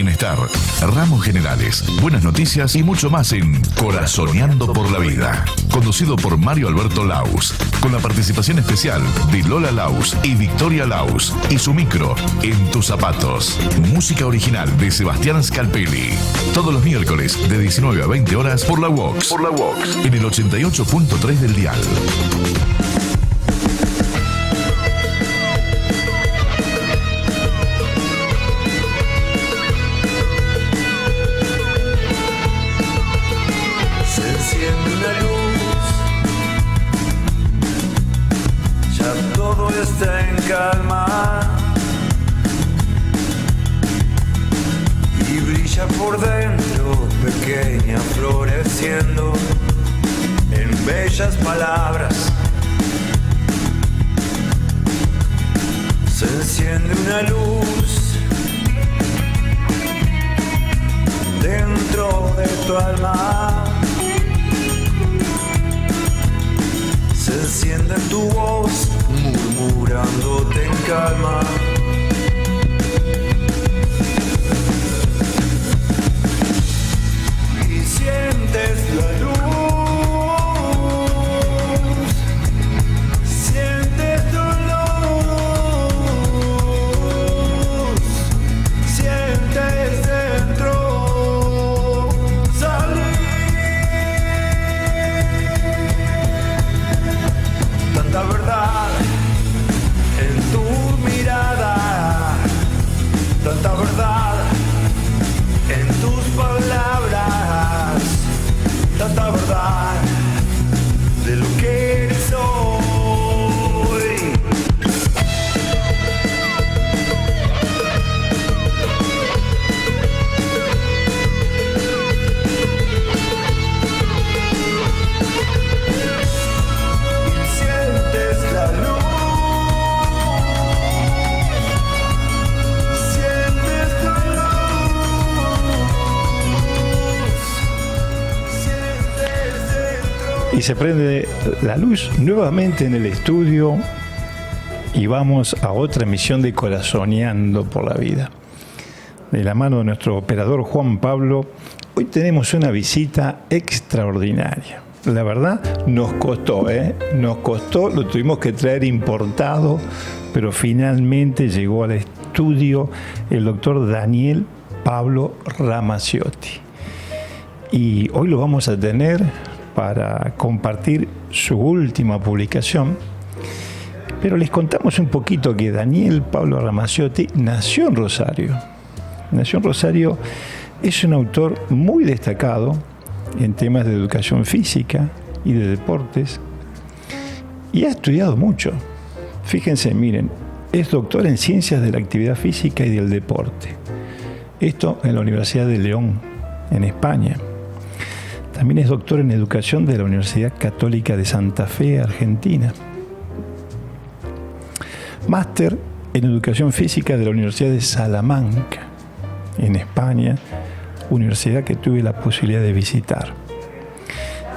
bienestar, ramos generales, buenas noticias y mucho más en Corazoneando por la Vida. Conducido por Mario Alberto Laus, con la participación especial de Lola Laus y Victoria Laus y su micro En tus zapatos. Música original de Sebastián Scalpelli. Todos los miércoles de 19 a 20 horas por la Vox. En el 88.3 del dial. Está en calma y brilla por dentro, pequeña, floreciendo en bellas palabras. Se enciende una luz dentro de tu alma. Se enciende tu voz murmurándote en calma. Y sientes la luz, sientes dolor, sientes dentro tanta verdad en tu mirada, tanta verdad en tus palabras, tanta verdad de lo que eres hoy. Y se prende la luz nuevamente en el estudio y vamos a otra emisión de Corazoneando por la Vida. De la mano de nuestro operador Juan Pablo, hoy tenemos una visita extraordinaria. La verdad, nos costó, lo tuvimos que traer importado, pero finalmente llegó al estudio el doctor Daniel Pablo Ramacciotti. Y hoy lo vamos a tener para compartir su última publicación, pero les contamos un poquito que Daniel Pablo Ramacciotti nació en Rosario. Es un autor muy destacado en temas de educación física y de deportes y ha estudiado mucho. Fíjense, miren, es doctor en Ciencias de la Actividad Física y del Deporte. Esto en la Universidad de León, en España. También es doctor en Educación de la Universidad Católica de Santa Fe, Argentina. Máster en Educación Física de la Universidad de Salamanca, en España, universidad que tuve la posibilidad de visitar.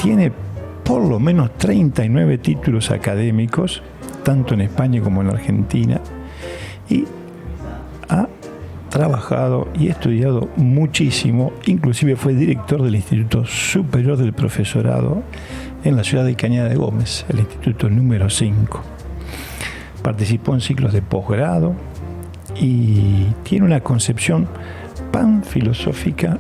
Tiene por lo menos 39 títulos académicos, tanto en España como en Argentina, y ha trabajado y estudiado muchísimo, inclusive fue director del Instituto Superior del Profesorado en la ciudad de Cañada de Gómez, el Instituto número 5. Participó en ciclos de posgrado y tiene una concepción pansófica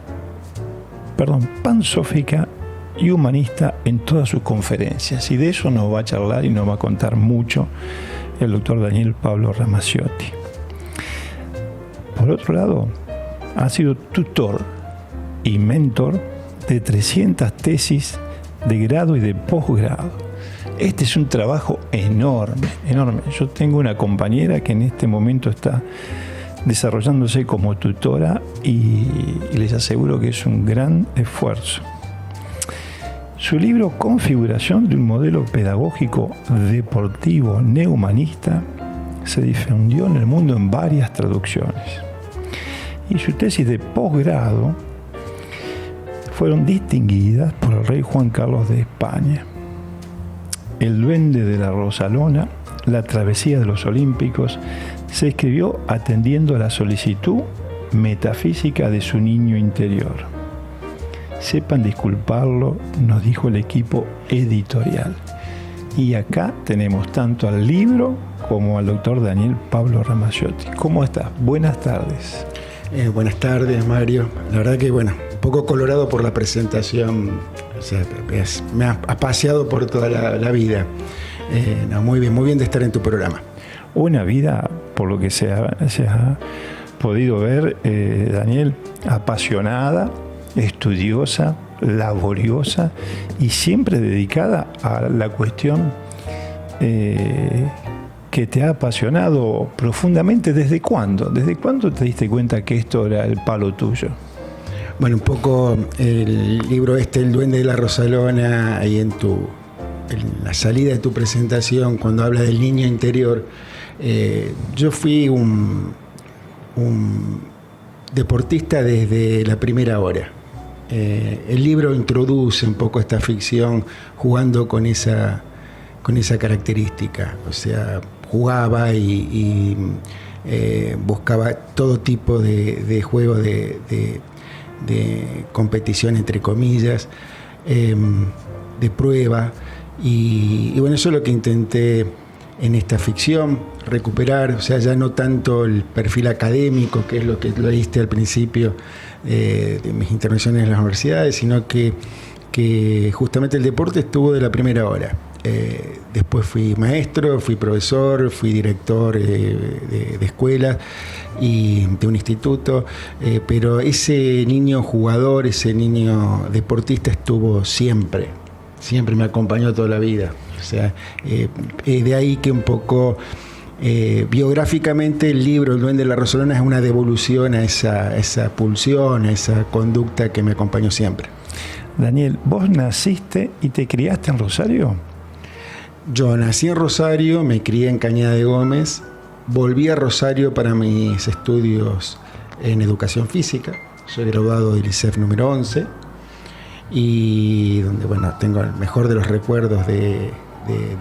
y humanista en todas sus conferencias, y de eso nos va a charlar y nos va a contar mucho el doctor Daniel Pablo Ramacciotti. Por otro lado, ha sido tutor y mentor de 300 tesis de grado y de posgrado. Este es un trabajo enorme. Yo tengo una compañera que en este momento está desarrollándose como tutora y les aseguro que es un gran esfuerzo. Su libro Configuración de un modelo pedagógico deportivo neohumanista se difundió en el mundo en varias traducciones. Y su tesis de posgrado fueron distinguidas por el rey Juan Carlos de España. El duende de la Rosalona, la travesía de los Olímpicos, se escribió atendiendo a la solicitud metafísica de su niño interior. Sepan disculparlo, nos dijo el equipo editorial. Y acá tenemos tanto al libro como al doctor Daniel Pablo Ramaciotti. ¿Cómo estás? Buenas tardes. Buenas tardes, Mario. La verdad que, un poco colorado por la presentación. O sea, me ha paseado por toda la vida. Muy bien de estar en tu programa. Una vida, por lo que se ha podido ver, Daniel, apasionada, estudiosa, laboriosa y siempre dedicada a la cuestión que te ha apasionado profundamente. ¿Desde cuándo? ¿Desde cuándo te diste cuenta que esto era el palo tuyo? Bueno, un poco el libro El Duende de la Rosalona, ahí en la salida de tu presentación, cuando habla del niño interior, yo fui un deportista desde la primera hora. El libro introduce un poco esta ficción jugando con esa característica. O sea, jugaba y buscaba todo tipo de juego de competición, entre comillas, de prueba. Y bueno, eso es lo que intenté en esta ficción, recuperar, o sea, ya no tanto el perfil académico, que es lo que leíste al principio de mis intervenciones en las universidades, sino que justamente el deporte estuvo de la primera hora. Después fui maestro, fui profesor, fui director de escuela y de un instituto, pero ese niño jugador, ese niño deportista estuvo siempre me acompañó toda la vida. O sea, de ahí que un poco biográficamente el libro El Duende de la Rosalona es una devolución a esa pulsión, a esa conducta que me acompañó siempre. Daniel, ¿vos naciste y te criaste en Rosario? Yo nací en Rosario, me crié en Cañada de Gómez, volví a Rosario para mis estudios en educación física. Soy graduado del ISEF número 11 y donde, tengo el mejor de los recuerdos de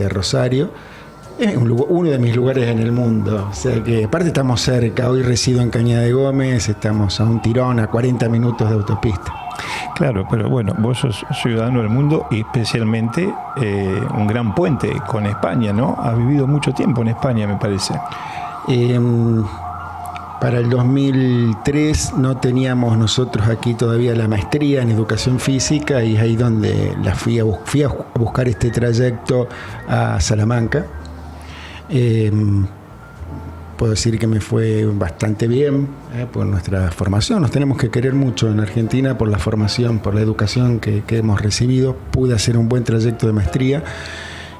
Rosario. Es uno de mis lugares en el mundo, o sea que aparte estamos cerca. Hoy resido en Cañada de Gómez, estamos a un tirón, a 40 minutos de autopista. Claro, pero vos sos ciudadano del mundo y especialmente un gran puente con España, ¿no? Has vivido mucho tiempo en España, me parece. Para el 2003 no teníamos nosotros aquí todavía la maestría en educación física y es ahí donde fui a buscar este trayecto a Salamanca. Puedo decir que me fue bastante bien por nuestra formación. Nos tenemos que querer mucho en Argentina por la formación, por la educación que hemos recibido. Pude hacer un buen trayecto de maestría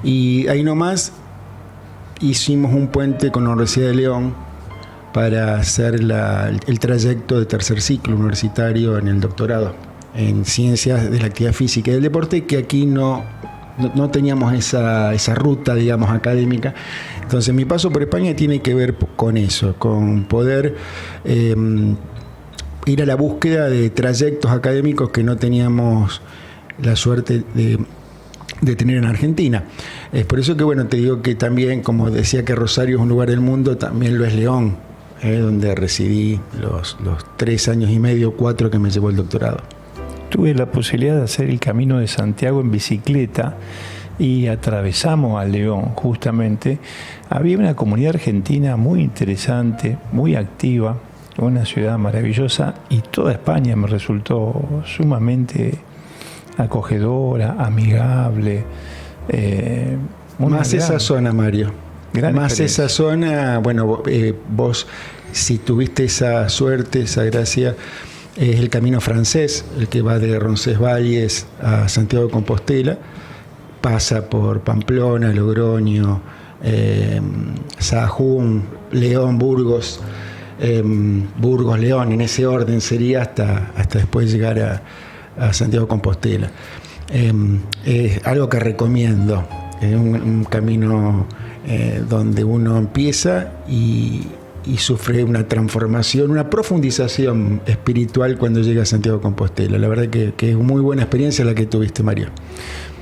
y ahí nomás hicimos un puente con la Universidad de León para hacer el trayecto de tercer ciclo universitario en el doctorado en Ciencias de la Actividad Física y del Deporte, que aquí no teníamos esa ruta, digamos, académica. Entonces mi paso por España tiene que ver con eso, con poder ir a la búsqueda de trayectos académicos que no teníamos la suerte de tener en Argentina. Es por eso que, te digo que también, como decía que Rosario es un lugar del mundo, también lo es León, donde residí los 3 años y medio, 4 que me llevó el doctorado. Tuve la posibilidad de hacer el Camino de Santiago en bicicleta y atravesamos a León, justamente. Había una comunidad argentina muy interesante, muy activa, una ciudad maravillosa, y toda España me resultó sumamente acogedora, amigable. Más esa zona, Mario. Más esa zona, vos, si tuviste esa suerte, esa gracia, es el camino francés, el que va de Roncesvalles a Santiago de Compostela, pasa por Pamplona, Logroño, Sahagún, León, Burgos, León, en ese orden sería hasta después llegar a Santiago de Compostela. Es algo que recomiendo, es un camino donde uno empieza y sufre una transformación, una profundización espiritual cuando llega a Santiago de Compostela. La verdad que es muy buena experiencia la que tuviste, Mario.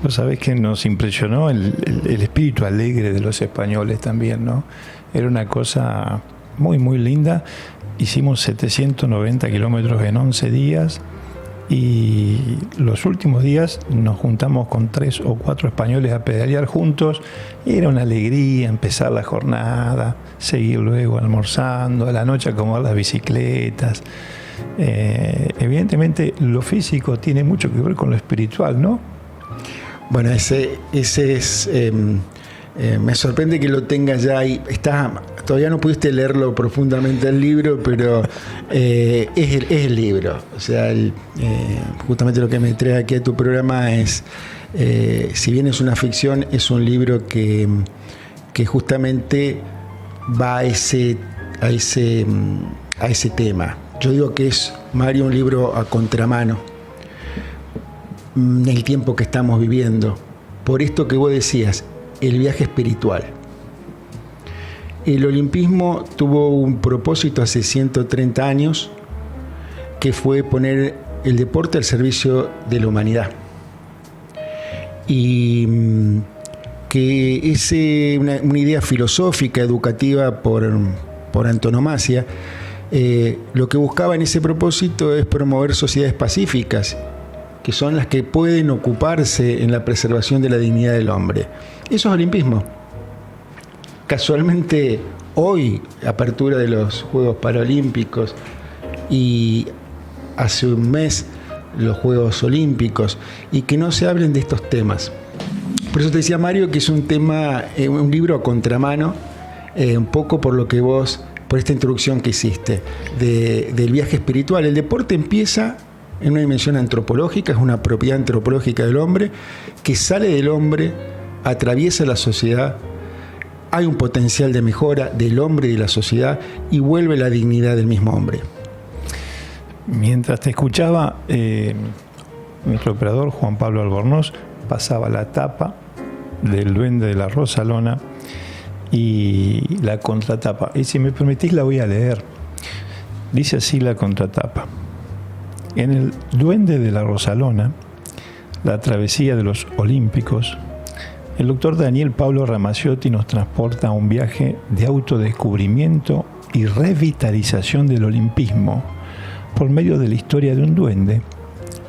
Vos sabés que nos impresionó el espíritu alegre de los españoles también, ¿no? Era una cosa muy, muy linda hicimos 790 kilómetros en 11 días y los últimos días nos juntamos con 3 o 4 españoles a pedalear juntos y era una alegría empezar la jornada, seguir luego almorzando, a la noche acomodar las bicicletas. Evidentemente lo físico tiene mucho que ver con lo espiritual, ¿no? Bueno, ese es... me sorprende que lo tengas ya ahí. Todavía no pudiste leerlo profundamente el libro, pero es el libro. O sea, justamente lo que me trae aquí a tu programa es, si bien es una ficción, es un libro que justamente va a ese tema. Yo digo que es, Mario, un libro a contramano en el tiempo que estamos viviendo. Por esto que vos decías, el viaje espiritual. El olimpismo tuvo un propósito hace 130 años, que fue poner el deporte al servicio de la humanidad. Y que es una idea filosófica, educativa por antonomasia. Lo que buscaba en ese propósito es promover sociedades pacíficas, que son las que pueden ocuparse en la preservación de la dignidad del hombre. Eso es olimpismo. Casualmente, hoy, apertura de los Juegos Paralímpicos y hace un mes los Juegos Olímpicos, y que no se hablen de estos temas. Por eso te decía, Mario, que es un tema, un libro a contramano, un poco por lo que vos, por esta introducción que hiciste, del viaje espiritual. El deporte empieza en una dimensión antropológica, es una propiedad antropológica del hombre, que sale del hombre, atraviesa la sociedad, hay un potencial de mejora del hombre y de la sociedad y vuelve la dignidad del mismo hombre. Mientras te escuchaba, nuestro operador Juan Pablo Albornoz pasaba la tapa del Duende de la Rosalona y la contratapa. Y si me permitís la voy a leer. Dice así la contratapa. En el Duende de la Rosalona, la travesía de los Olímpicos, el doctor Daniel Pablo Ramacciotti nos transporta a un viaje de autodescubrimiento y revitalización del olimpismo por medio de la historia de un duende,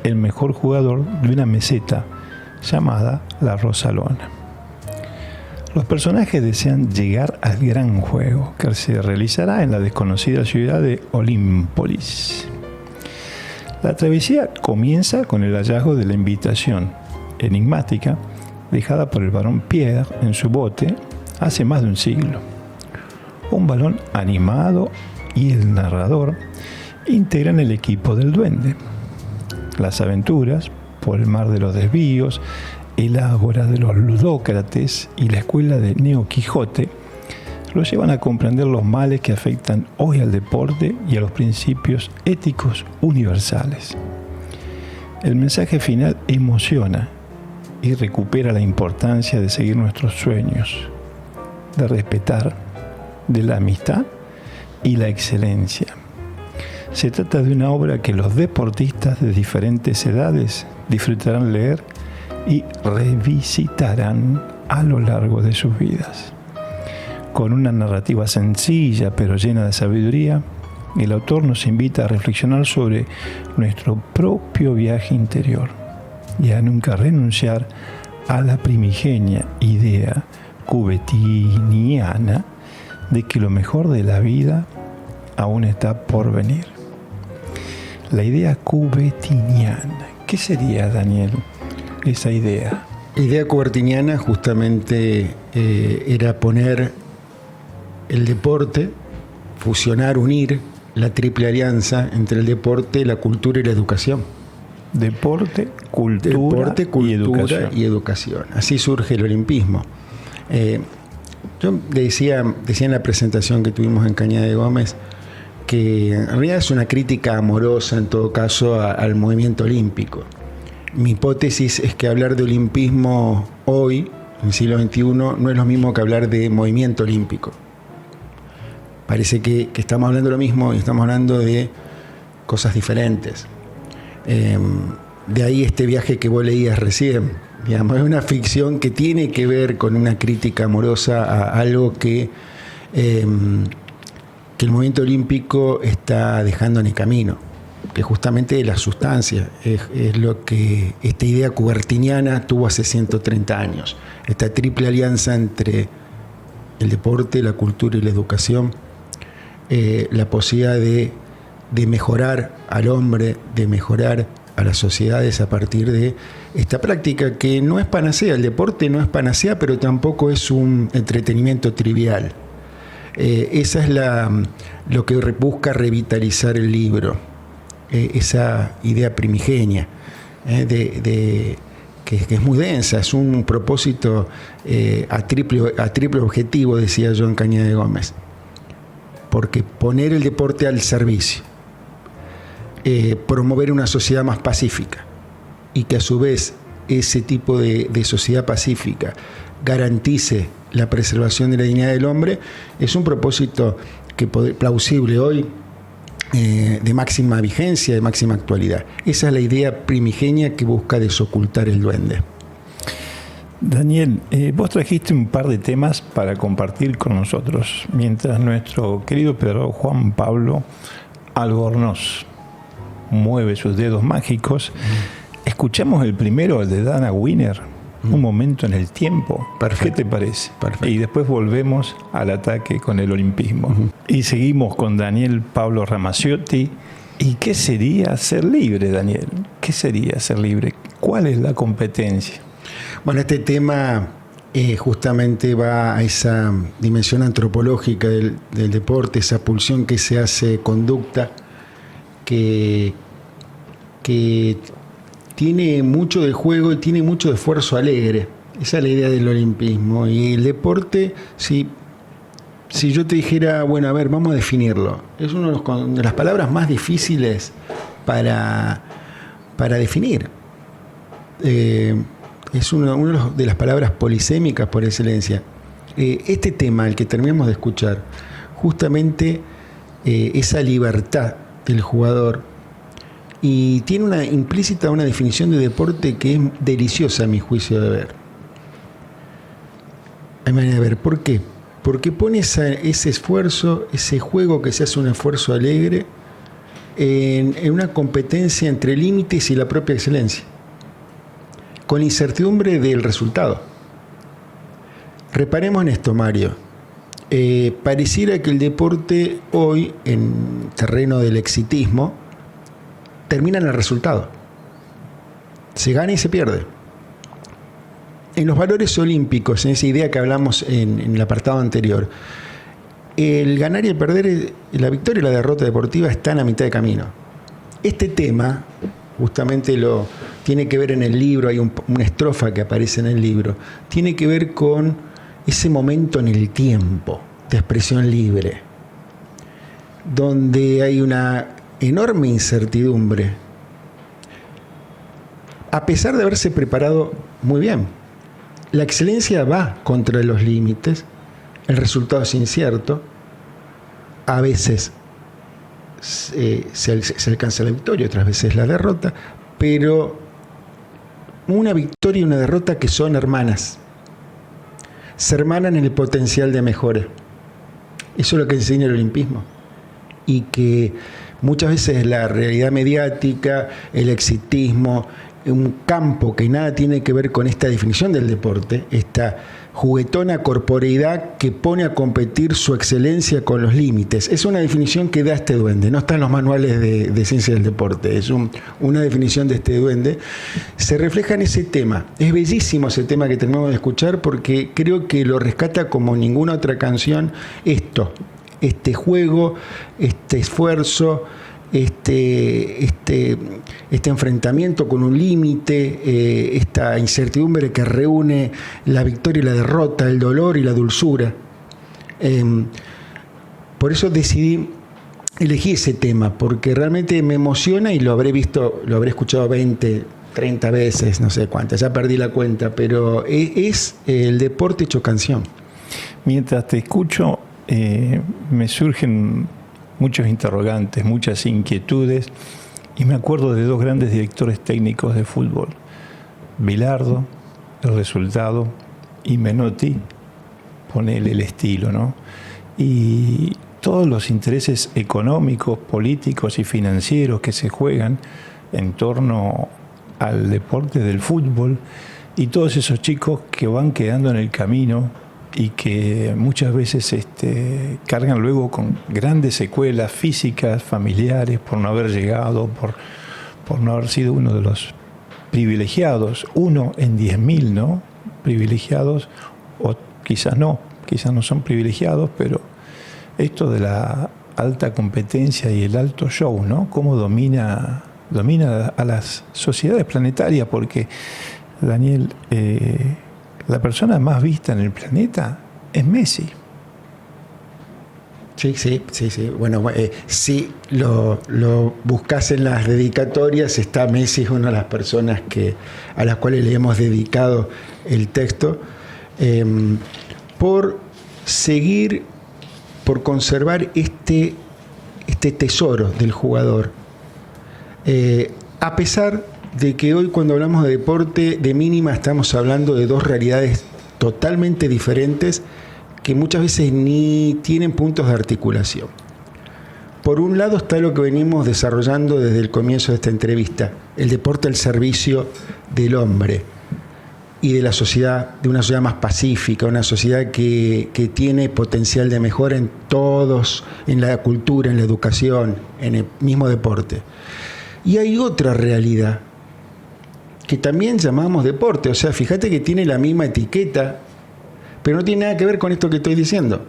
el mejor jugador de una meseta llamada la Rosalona. Los personajes desean llegar al gran juego que se realizará en la desconocida ciudad de Olímpolis. La travesía comienza con el hallazgo de la invitación enigmática dejada por el barón Pierre en su bote hace más de un siglo. Un balón animado y el narrador integran el equipo del duende. Las aventuras por el mar de los desvíos, el ágora de los ludócrates y la escuela de Neo Quijote lo llevan a comprender los males que afectan hoy al deporte y a los principios éticos universales. El mensaje final emociona y recupera la importancia de seguir nuestros sueños, de respetar, de la amistad y la excelencia. Se trata de una obra que los deportistas de diferentes edades disfrutarán leer y revisitarán a lo largo de sus vidas. Con una narrativa sencilla pero llena de sabiduría, el autor nos invita a reflexionar sobre nuestro propio viaje interior y a nunca renunciar a la primigenia idea cubetiniana de que lo mejor de la vida aún está por venir. La idea cubetiniana. ¿Qué sería, Daniel, esa idea? La idea cubertiniana justamente era poner el deporte, fusionar, unir la triple alianza entre el deporte, la cultura y la educación. Deporte, cultura y educación. Así surge el olimpismo. Yo decía en la presentación que tuvimos en Cañada de Gómez que en realidad es una crítica amorosa en todo caso al movimiento olímpico. Mi hipótesis es que hablar de olimpismo hoy, en el siglo XXI, no es lo mismo que hablar de movimiento olímpico. Parece que estamos hablando de lo mismo y estamos hablando de cosas diferentes. De ahí este viaje que vos leías recién. Digamos, es una ficción que tiene que ver con una crítica amorosa a algo que que el movimiento olímpico está dejando en el camino, que justamente la sustancia es lo que esta idea cubertiniana tuvo hace 130 años. Esta triple alianza entre el deporte, la cultura y la educación, la posibilidad de mejorar al hombre, de mejorar a las sociedades a partir de esta práctica que no es panacea. El deporte no es panacea, pero tampoco es un entretenimiento trivial. Esa es lo que busca revitalizar el libro, esa idea primigenia, que es muy densa, es un propósito a triple objetivo, decía John Cañada de Gómez, porque poner el deporte al servicio, promover una sociedad más pacífica, y que a su vez ese tipo de sociedad pacífica garantice la preservación de la dignidad del hombre, es un propósito plausible hoy, de máxima vigencia, de máxima actualidad. Esa es la idea primigenia que busca desocultar el duende. Daniel, vos trajiste un par de temas para compartir con nosotros, mientras nuestro querido Pedro Juan Pablo Albornoz mueve sus dedos mágicos. Escuchamos el primero, el de Dana Winner, Un momento en el tiempo. Perfecto. ¿Qué te parece? Perfecto. Y después volvemos al ataque con el olimpismo. Y seguimos con Daniel Pablo Ramacciotti. ¿Y qué sería ser libre, Daniel? ¿Qué sería ser libre? ¿Cuál es la competencia? Bueno, este tema justamente va a esa dimensión antropológica del deporte, esa pulsión que se hace conducta, que tiene mucho de juego y tiene mucho de esfuerzo alegre. Esa es la idea del olimpismo. Y el deporte, si yo te dijera, bueno, a ver, vamos a definirlo, es una de las palabras más difíciles para definir. Es una de las palabras polisémicas por excelencia. Este tema, el que terminamos de escuchar, justamente esa libertad del jugador, y tiene una implícita una definición de deporte que es deliciosa a mi juicio de ver. Hay manera de ver. ¿Por qué? Porque pone ese esfuerzo, ese juego que se hace un esfuerzo alegre, en una competencia entre límites y la propia excelencia, con incertidumbre del resultado. Reparemos en esto, Mario. Pareciera que el deporte hoy, en terreno del exitismo, termina en el resultado. Se gana y se pierde. En los valores olímpicos, en esa idea que hablamos en el apartado anterior, el ganar y el perder, la victoria y la derrota deportiva están a mitad de camino. Este tema justamente tiene que ver en el libro, hay una estrofa que aparece en el libro, tiene que ver con ese momento en el tiempo de expresión libre, donde hay una enorme incertidumbre, a pesar de haberse preparado muy bien. La excelencia va contra los límites, el resultado es incierto, a veces se alcanza la victoria, otras veces la derrota, pero una victoria y una derrota que son hermanas, se hermanan en el potencial de mejora. Eso es lo que enseña el olimpismo, y que muchas veces la realidad mediática, el exitismo, un campo que nada tiene que ver con esta definición del deporte, esta juguetona corporeidad que pone a competir su excelencia con los límites. Es una definición que da este duende, no está en los manuales de ciencia del deporte, es una definición de este duende. Se refleja en ese tema. Es bellísimo ese tema que terminamos de escuchar, porque creo que lo rescata como ninguna otra canción este juego, este esfuerzo, este enfrentamiento con un límite, esta incertidumbre que reúne la victoria y la derrota, el dolor y la dulzura. Por eso elegí ese tema, porque realmente me emociona, y lo habré escuchado 20, 30 veces, no sé cuántas, ya perdí la cuenta, pero es el deporte hecho canción. Mientras te escucho, me surgen muchos interrogantes, muchas inquietudes, y me acuerdo de dos grandes directores técnicos de fútbol: Bilardo, el resultado, y Menotti, ponele el estilo, ¿no? Y todos los intereses económicos, políticos y financieros que se juegan en torno al deporte del fútbol, y todos esos chicos que van quedando en el camino y que muchas veces cargan luego con grandes secuelas físicas, familiares, por no haber llegado, por no haber sido uno de los privilegiados, 1 en 10.000, ¿no? Privilegiados, o quizás no son privilegiados, pero esto de la alta competencia y el alto show, ¿no? Cómo domina a las sociedades planetarias, porque, Daniel, la persona más vista en el planeta es Messi. Sí. Bueno, si lo buscas en las dedicatorias, está Messi, es una de las personas a las cuales le hemos dedicado el texto, por conservar este tesoro del jugador. A pesar de que hoy, cuando hablamos de deporte, de mínima estamos hablando de dos realidades totalmente diferentes que muchas veces ni tienen puntos de articulación. Por un lado está lo que venimos desarrollando desde el comienzo de esta entrevista, el deporte al servicio del hombre y de la sociedad, de una sociedad más pacífica, una sociedad que tiene potencial de mejora en todos, en la cultura, en la educación, en el mismo deporte. Y hay otra realidad que también llamamos deporte, o sea, fíjate que tiene la misma etiqueta, pero no tiene nada que ver con esto que estoy diciendo.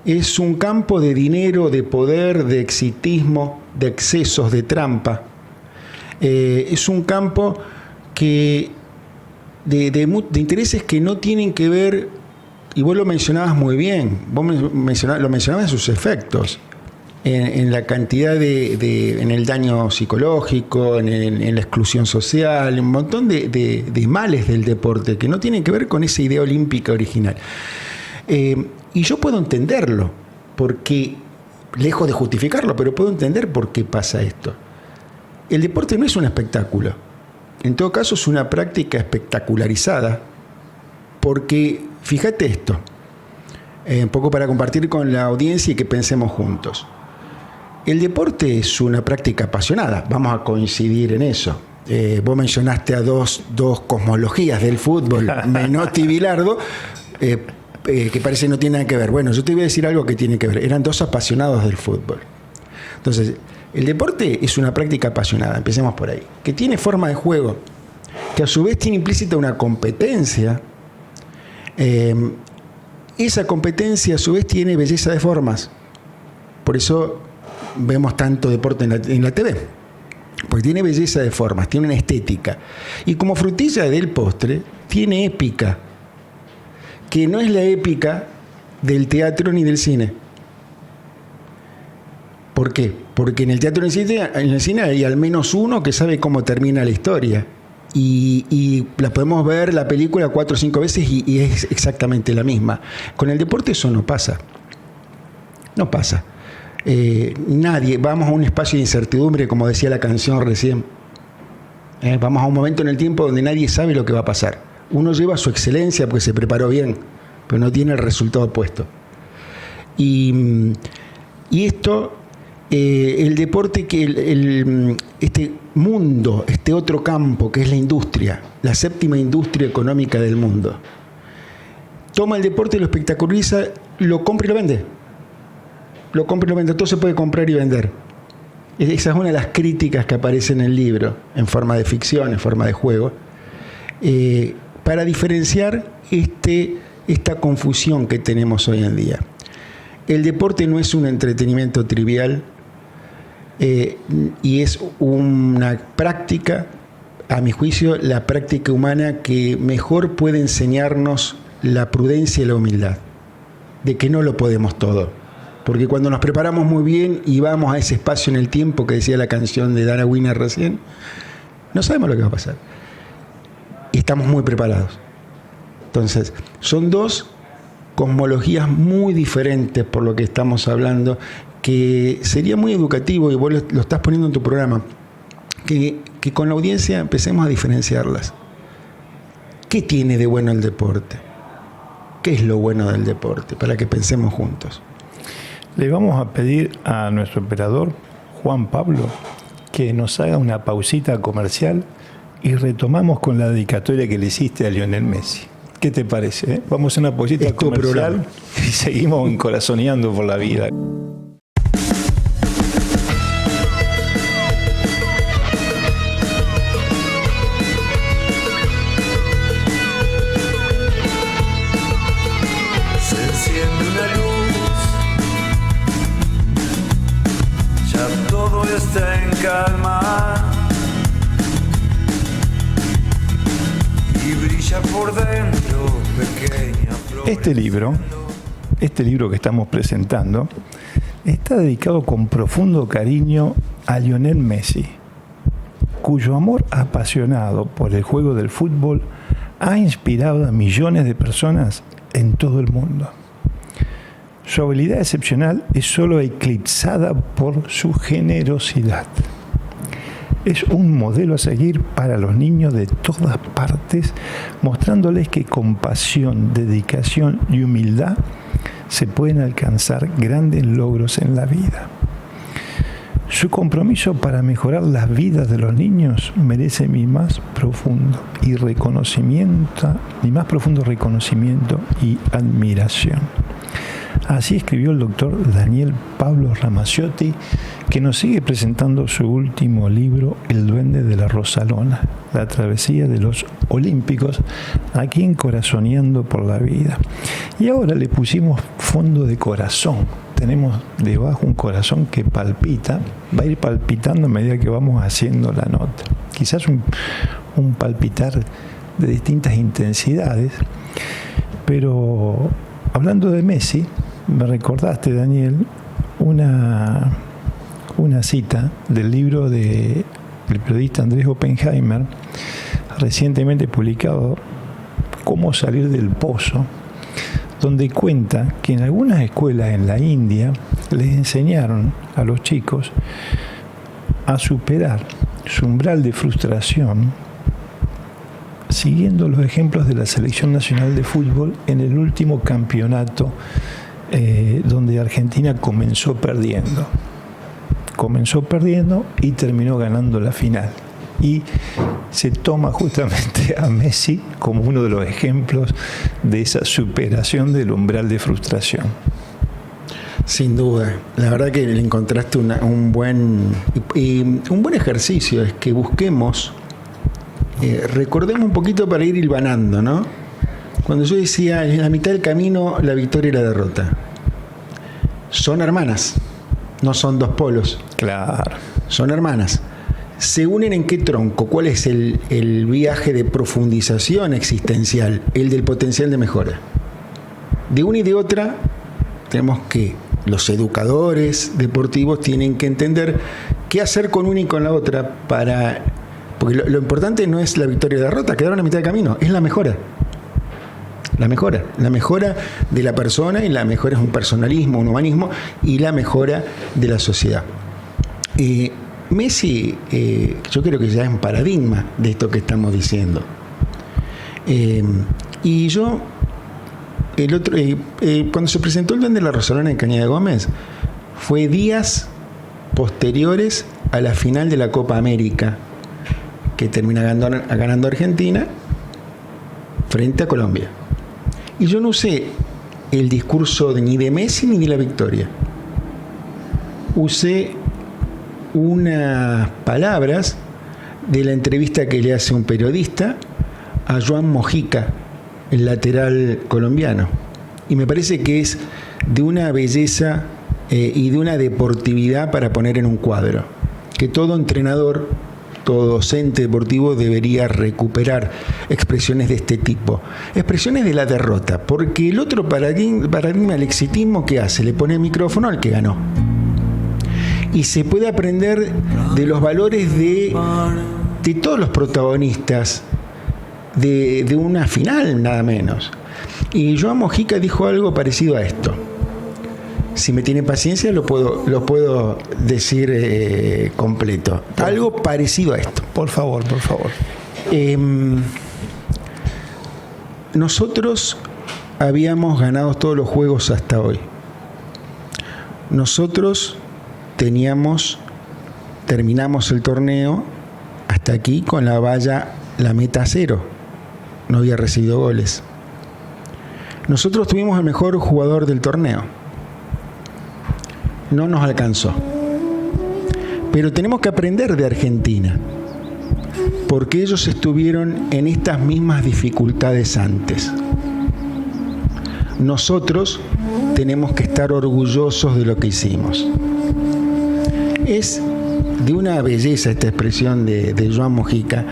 Es un campo de dinero, de poder, de exitismo, de excesos, de trampa. Es un campo de intereses que no tienen que ver, y vos lo mencionabas muy bien, lo mencionabas en sus efectos, en la cantidad en el daño psicológico, en la exclusión social, un montón de males del deporte que no tienen que ver con esa idea olímpica original. Y yo puedo entenderlo, porque, lejos de justificarlo, pero puedo entender por qué pasa esto. El deporte no es un espectáculo. En todo caso, es una práctica espectacularizada, porque, fíjate esto, un poco para compartir con la audiencia y que pensemos juntos. El deporte es una práctica apasionada, vamos a coincidir en eso. Vos mencionaste a dos cosmologías del fútbol, Menotti y Bilardo, que parece no tienen nada que ver. Bueno, yo te voy a decir algo que tiene que ver. Eran dos apasionados del fútbol. Entonces, el deporte es una práctica apasionada, empecemos por ahí, que tiene forma de juego, que a su vez tiene implícita una competencia. Esa competencia a su vez tiene belleza de formas. Por eso vemos tanto deporte en la TV, porque tiene belleza de formas, tiene una estética. Y como frutilla del postre, tiene épica, que no es la épica del teatro ni del cine. ¿Por qué? Porque en el teatro y en el cine hay al menos uno que sabe cómo termina la historia. Y la podemos ver la película 4 o 5 veces y es exactamente la misma. Con el deporte eso no pasa. No pasa. Nadie, vamos a un espacio de incertidumbre, como decía la canción recién. Vamos a un momento en el tiempo donde nadie sabe lo que va a pasar. Uno lleva su excelencia porque se preparó bien, pero no tiene el resultado puesto. Y esto, el deporte, este mundo, este otro campo que es la industria, la séptima industria económica del mundo, toma el deporte, lo espectaculariza, lo compra y lo vende. Todo se puede comprar y vender. Esa es una de las críticas que aparece en el libro, en forma de ficción, en forma de juego, para diferenciar esta confusión que tenemos hoy en día. El deporte no es un entretenimiento trivial, y es una práctica, a mi juicio, la práctica humana que mejor puede enseñarnos la prudencia y la humildad, de que no lo podemos todo. Porque cuando nos preparamos muy bien y vamos a ese espacio en el tiempo que decía la canción de Dana Winner recién, no sabemos lo que va a pasar. Y estamos muy preparados. Entonces, son dos cosmologías muy diferentes por lo que estamos hablando, que sería muy educativo, y vos lo estás poniendo en tu programa, que con la audiencia empecemos a diferenciarlas. ¿Qué tiene de bueno el deporte? ¿Qué es lo bueno del deporte? Para que pensemos juntos. Le vamos a pedir a nuestro operador, Juan Pablo, que nos haga una pausita comercial y retomamos con la dedicatoria que le hiciste a Lionel Messi. ¿Qué te parece? Vamos a una pausita comercial y seguimos encorazoneando por la vida. Está en calma y brilla por dentro, pequeña flor. Este libro que estamos presentando está dedicado con profundo cariño a Lionel Messi, cuyo amor apasionado por el juego del fútbol ha inspirado a millones de personas en todo el mundo. Su habilidad excepcional es solo eclipsada por su generosidad. Es un modelo a seguir para los niños de todas partes, mostrándoles que con pasión, dedicación y humildad se pueden alcanzar grandes logros en la vida. Su compromiso para mejorar las vidas de los niños merece mi más profundo reconocimiento y admiración. Así escribió el doctor Daniel Pablo Ramacciotti, que nos sigue presentando su último libro, El Duende de la Rosalona, la travesía de los Olímpicos, aquí en Corazoneando por la Vida. Y ahora le pusimos fondo de corazón. Tenemos debajo un corazón que palpita, va a ir palpitando a medida que vamos haciendo la nota. Quizás un palpitar de distintas intensidades, pero hablando de Messi, me recordaste, Daniel, una cita del libro del periodista Andrés Oppenheimer, recientemente publicado, Cómo salir del pozo, donde cuenta que en algunas escuelas en la India les enseñaron a los chicos a superar su umbral de frustración siguiendo los ejemplos de la Selección Nacional de Fútbol en el último campeonato donde Argentina comenzó perdiendo y terminó ganando la final. Y se toma justamente a Messi como uno de los ejemplos de esa superación del umbral de frustración. Sin duda, la verdad que le encontraste un buen ejercicio, es que busquemos, recordemos un poquito para ir hilvanando, ¿no? Cuando yo decía en la mitad del camino la victoria y la derrota, son hermanas, no son dos polos. Claro. Son hermanas. ¿Se unen en qué tronco? ¿Cuál es el viaje de profundización existencial? El del potencial de mejora. De una y de otra, tenemos que, los educadores deportivos tienen que entender qué hacer con una y con la otra porque lo importante no es la victoria y la derrota, quedaron a mitad de camino, es la mejora. La mejora de la persona, y la mejora es un personalismo, un humanismo, y la mejora de la sociedad. Messi, yo creo que ya es un paradigma de esto que estamos diciendo. Y yo, cuando se presentó el Duende de la Rosalona en Cañada de Gómez, fue días posteriores a la final de la Copa América, que termina ganando Argentina frente a Colombia. Y yo no usé el discurso ni de Messi ni de la victoria. Usé unas palabras de la entrevista que le hace un periodista a Joan Mojica, el lateral colombiano. Y me parece que es de una belleza y de una deportividad para poner en un cuadro, que todo entrenador, todo docente deportivo debería recuperar expresiones de este tipo, expresiones de la derrota, porque el otro paradigma, el exitismo, ¿qué hace? Le pone el micrófono al que ganó. Y se puede aprender de los valores de todos los protagonistas de una final, nada menos. Y Joan Mojica dijo algo parecido a esto. Si me tiene paciencia lo puedo decir completo. Algo parecido a esto. Por favor. Nosotros habíamos ganado todos los juegos hasta hoy. Nosotros terminamos el torneo hasta aquí con la meta 0. No había recibido goles. Nosotros tuvimos el mejor jugador del torneo. No nos alcanzó. Pero tenemos que aprender de Argentina, porque ellos estuvieron en estas mismas dificultades antes. Nosotros tenemos que estar orgullosos de lo que hicimos. Es de una belleza esta expresión de Joan Mojica,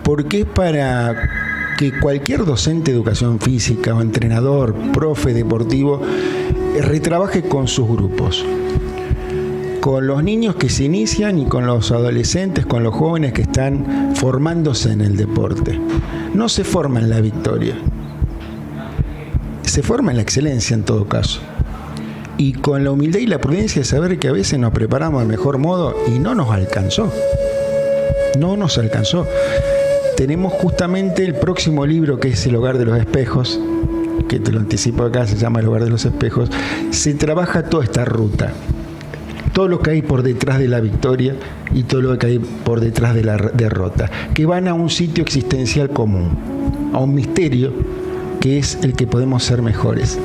porque es para que cualquier docente de educación física o entrenador, profe deportivo, retrabaje con sus grupos, con los niños que se inician y con los adolescentes, con los jóvenes que están formándose en el deporte. No se forma en la victoria, se forma en la excelencia en todo caso. Y con la humildad y la prudencia de saber que a veces nos preparamos del mejor modo y no nos alcanzó. No nos alcanzó. Tenemos justamente el próximo libro, que es El Hogar de los Espejos, que te lo anticipo acá, se llama El Hogar de los Espejos. Se trabaja toda esta ruta, todo lo que hay por detrás de la victoria y todo lo que hay por detrás de la derrota, que van a un sitio existencial común, a un misterio que es el que podemos ser mejores.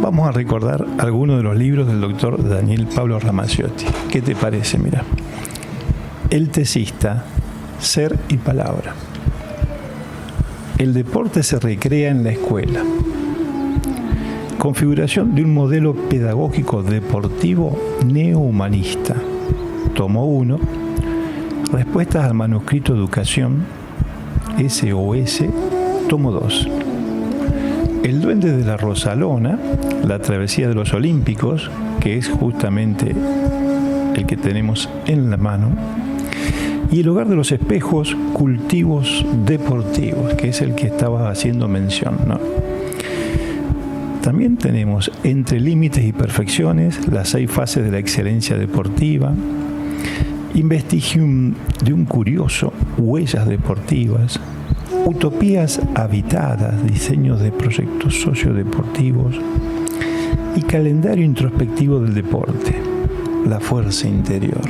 Vamos a recordar algunos de los libros del doctor Daniel Pablo Ramacciotti. ¿Qué te parece? Mira, El tesista, Ser y Palabra. El deporte se recrea en la escuela. Configuración de un modelo pedagógico deportivo neohumanista. Tomo 1. Respuestas al manuscrito Educación, SOS. Tomo 2. El duende de la Rosalona, la travesía de los Olímpicos, que es justamente el que tenemos en la mano. Y El Hogar de los Espejos, cultivos deportivos, que es el que estaba haciendo mención, ¿no? También tenemos Entre límites y perfecciones, las 6 fases de la excelencia deportiva. Investigium de un curioso, huellas deportivas. Utopías habitadas, diseños de proyectos sociodeportivos. Y calendario introspectivo del deporte, la fuerza interior.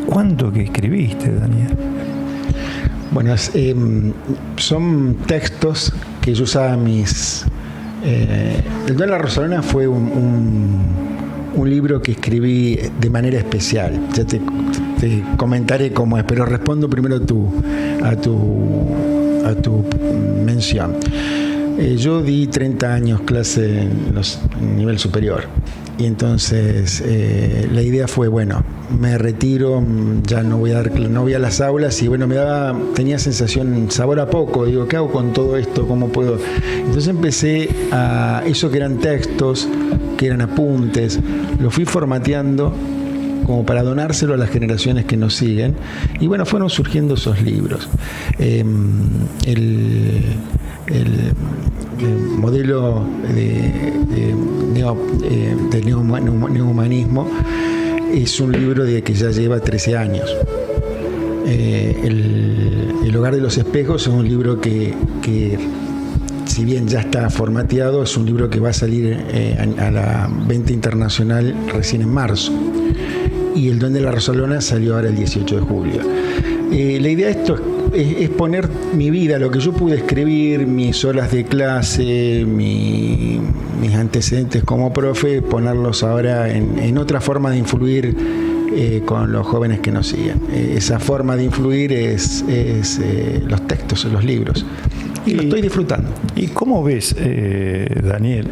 ¿Cuánto que escribiste, Daniel? Bueno, son textos que yo usaba mis... El duende de la Rosalona fue un libro que escribí de manera especial. Ya te comentaré cómo es, pero respondo primero a tu mención. Yo di 30 años clase en nivel superior. Y entonces la idea fue, bueno, me retiro, ya no voy a las aulas, y bueno, tenía sensación, sabor a poco. Digo, ¿qué hago con todo esto? ¿Cómo puedo? Entonces empecé a eso que eran textos, que eran apuntes, lo fui formateando como para donárselo a las generaciones que nos siguen, y bueno, fueron surgiendo esos libros. El modelo de neohumanismo es un libro que ya lleva 13 años. El Hogar de los Espejos es un libro que si bien ya está formateado, es un libro que va a salir a la venta internacional recién en marzo. Y El duende de la Rosalona salió ahora el 18 de julio. La idea de esto es poner mi vida, lo que yo pude escribir, mis horas de clase, mis antecedentes como profe, ponerlos ahora en otra forma de influir con los jóvenes que nos siguen. Esa forma de influir es los textos, los libros. Y lo estoy disfrutando. ¿Y cómo ves, Daniel,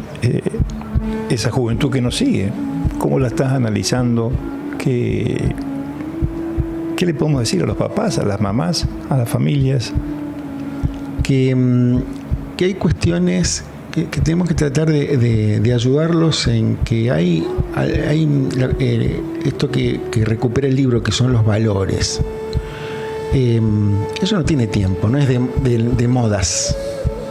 esa juventud que nos sigue? ¿Cómo la estás analizando? ¿Qué le podemos decir a los papás, a las mamás, a las familias? Que hay cuestiones que tenemos que tratar de ayudarlos en que hay esto que recupera el libro, que son los valores. Eso no tiene tiempo, no es de modas.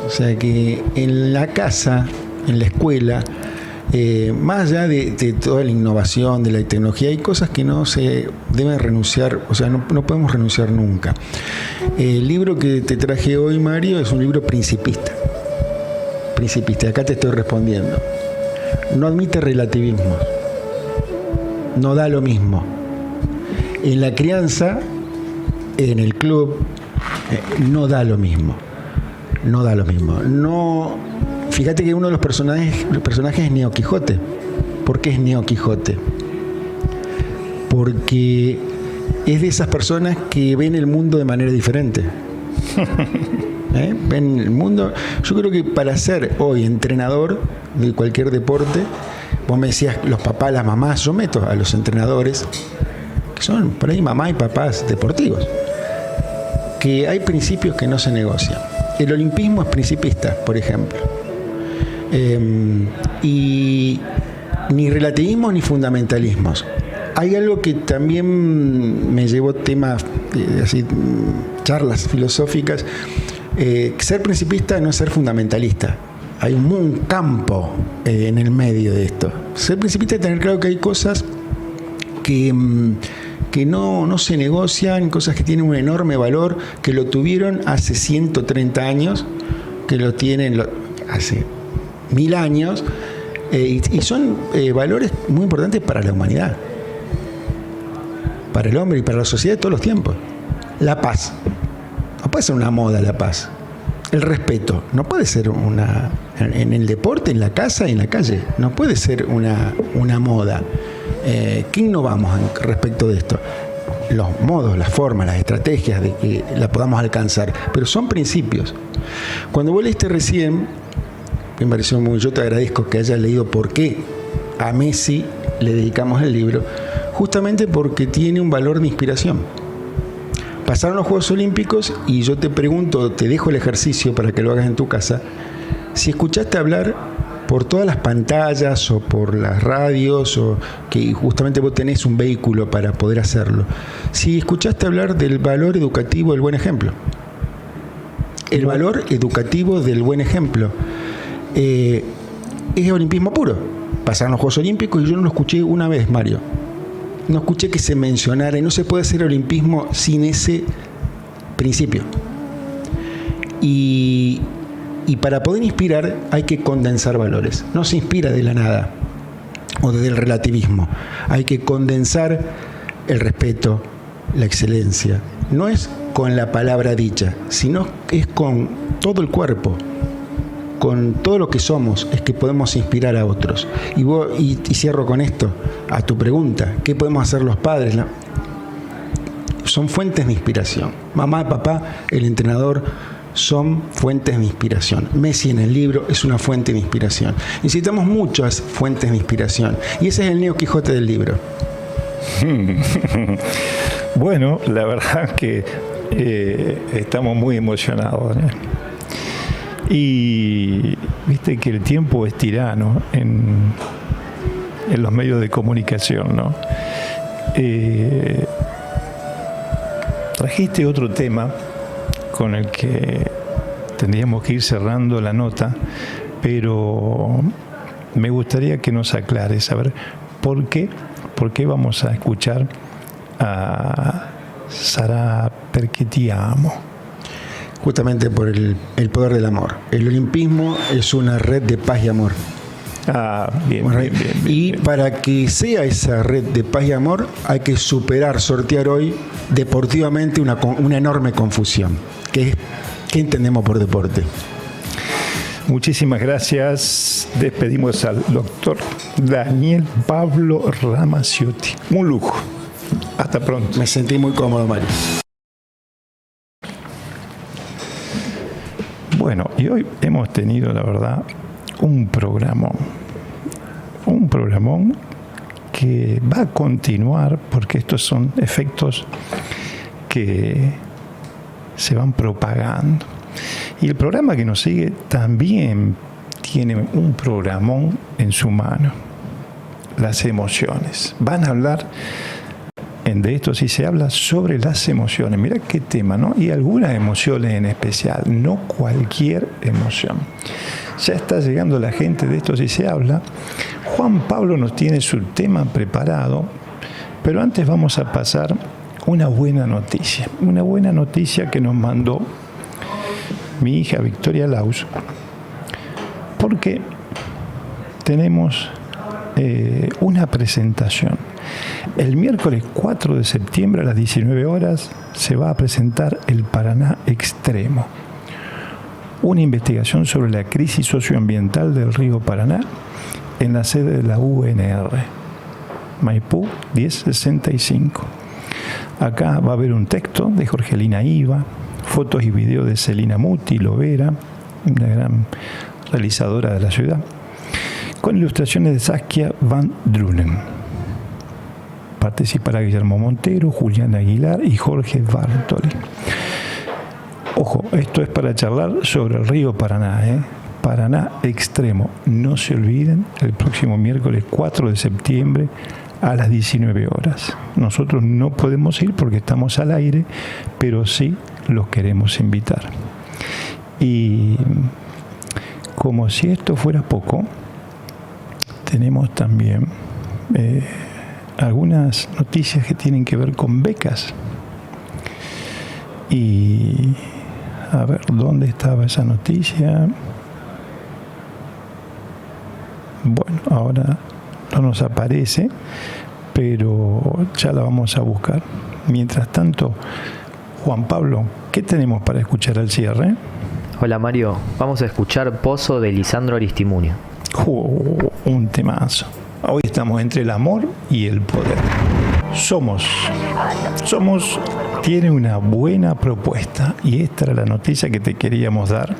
O sea que en la casa, en la escuela, más allá de toda la innovación, de la tecnología, hay cosas que no se deben renunciar, o sea, no podemos renunciar nunca. El libro que te traje hoy, Mario, es un libro principista. Acá te estoy respondiendo. no admite relativismo. No da lo mismo. En la crianza, en el club, no da lo mismo. No da lo mismo. No, fíjate que uno de los personajes es Neo Quijote. ¿Por qué es Neo Quijote? Porque es de esas personas que ven el mundo de manera diferente. Ven el mundo. Yo creo que para ser hoy entrenador de cualquier deporte, vos me decías los papás, las mamás, yo meto a los entrenadores, que son por ahí mamá y papás deportivos, que hay principios que no se negocian. El olimpismo es principista, por ejemplo. Y ni relativismo ni fundamentalismos. Hay algo que también me llevó temas, así, charlas filosóficas. Ser principista no es ser fundamentalista. Hay un campo en el medio de esto. Ser principista es tener claro que hay cosas que no se negocian, cosas que tienen un enorme valor, que lo tuvieron hace 130 años, que lo tienen hace 1000 años, y son valores muy importantes para la humanidad, para el hombre y para la sociedad de todos los tiempos. La paz. No puede ser una moda la paz. El respeto. No puede ser en el deporte, en la casa y en la calle. No puede ser una moda. ¿Qué innovamos respecto de esto? Los modos, las formas, las estrategias de que la podamos alcanzar. Pero son principios. Cuando vos leíste recién, me pareció muy... Yo te agradezco que hayas leído por qué a Messi le dedicamos el libro. Justamente porque tiene un valor de inspiración. Pasaron los Juegos Olímpicos y yo te pregunto, te dejo el ejercicio para que lo hagas en tu casa, si escuchaste hablar por todas las pantallas o por las radios, o que justamente vos tenés un vehículo para poder hacerlo, si escuchaste hablar del valor educativo del buen ejemplo. El valor educativo del buen ejemplo. Es olimpismo puro. Pasaron los Juegos Olímpicos y yo no lo escuché una vez, Mario. No escuché que se mencionara, y no se puede hacer olimpismo sin ese principio. Y para poder inspirar hay que condensar valores. No se inspira de la nada o desde el relativismo. Hay que condensar el respeto, la excelencia. No es con la palabra dicha, sino es con todo el cuerpo. Con todo lo que somos es que podemos inspirar a otros. Y cierro con esto, a tu pregunta, ¿qué podemos hacer los padres? ¿No? Son fuentes de inspiración. Mamá, papá, el entrenador son fuentes de inspiración. Messi en el libro es una fuente de inspiración. Necesitamos muchas fuentes de inspiración. Y ese es el Neo Quijote del libro. Bueno, la verdad que estamos muy emocionados, ¿eh? Y viste que el tiempo es tirano en los medios de comunicación, ¿no? Trajiste otro tema con el que tendríamos que ir cerrando la nota, pero me gustaría que nos aclares, a ver, ¿por qué vamos a escuchar a Sarà perché ti amo? Justamente por el poder del amor. El olimpismo es una red de paz y amor. Bien. Y para que sea esa red de paz y amor, hay que sortear hoy deportivamente una enorme confusión, que es ¿qué entendemos por deporte? Muchísimas gracias. Despedimos al doctor Daniel Pablo Ramaciotti. Un lujo. Hasta pronto. Me sentí muy cómodo, Mario. Bueno, y hoy hemos tenido, la verdad, un programón que va a continuar, porque estos son efectos que se van propagando. Y el programa que nos sigue también tiene un programón en su mano: las emociones. Van a hablar de esto, sí se habla sobre las emociones. Mira qué tema, ¿no? Y algunas emociones en especial, no cualquier emoción. Ya está llegando la gente, de esto sí se habla. Juan Pablo nos tiene su tema preparado, pero antes vamos a pasar una buena noticia que nos mandó mi hija Victoria Laus, porque tenemos una presentación. El miércoles 4 de septiembre a las 19 horas se va a presentar el Paraná Extremo, una investigación sobre la crisis socioambiental del río Paraná en la sede de la UNR, Maipú 1065. Acá va a haber un texto de Jorgelina Iva, fotos y videos de Celina Muti Lovera, una gran realizadora de la ciudad, con ilustraciones de Saskia Van Drunen. Participará Guillermo Montero, Julián Aguilar y Jorge Bartoli. Ojo, esto es para charlar sobre el río Paraná, Paraná Extremo. No se olviden, el próximo miércoles 4 de septiembre a las 19 horas. Nosotros no podemos ir porque estamos al aire, pero sí los queremos invitar. Y como si esto fuera poco, tenemos también algunas noticias que tienen que ver con becas. Y a ver, ¿dónde estaba esa noticia? Bueno, ahora no nos aparece, pero ya la vamos a buscar. Mientras tanto, Juan Pablo, ¿qué tenemos para escuchar al cierre? Hola Mario, vamos a escuchar Pozo de Lisandro Aristimuño. Un temazo. Hoy estamos entre el amor y el poder. Somos tiene una buena propuesta y esta era la noticia que te queríamos dar.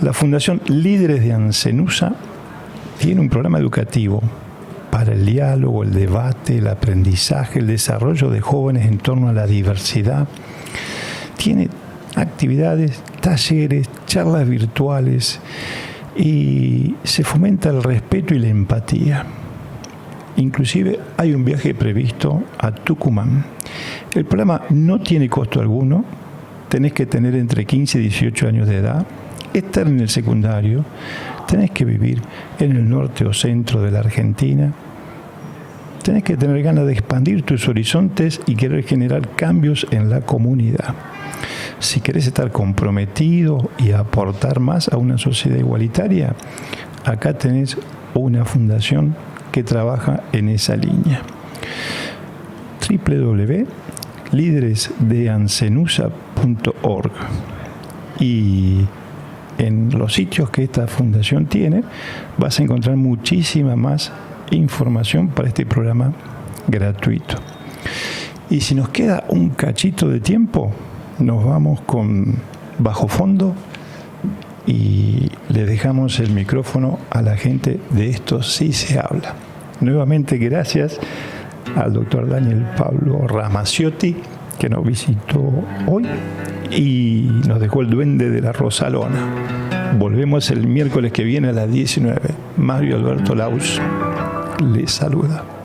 La Fundación Líderes de Ancenusa tiene un programa educativo para el diálogo, el debate, el aprendizaje, el desarrollo de jóvenes en torno a la diversidad. Tiene actividades, talleres, charlas virtuales y se fomenta el respeto y la empatía. Inclusive hay un viaje previsto a Tucumán. El programa no tiene costo alguno, tenés que tener entre 15 y 18 años de edad, estar en el secundario, tenés que vivir en el norte o centro de la Argentina, tenés que tener ganas de expandir tus horizontes y querer generar cambios en la comunidad. Si querés estar comprometido y aportar más a una sociedad igualitaria, acá tenés una fundación que trabaja en esa línea. www.lideresdeancenusa.org. Y en los sitios que esta fundación tiene vas a encontrar muchísima más información para este programa gratuito. Y si nos queda un cachito de tiempo, nos vamos con Bajo Fondo y le dejamos el micrófono a la gente de Esto Sí Se Habla. Nuevamente gracias al doctor Daniel Pablo Ramacciotti, que nos visitó hoy y nos dejó el duende de la Rosalona. Volvemos el miércoles que viene a las 19. Mario Alberto Laus les saluda.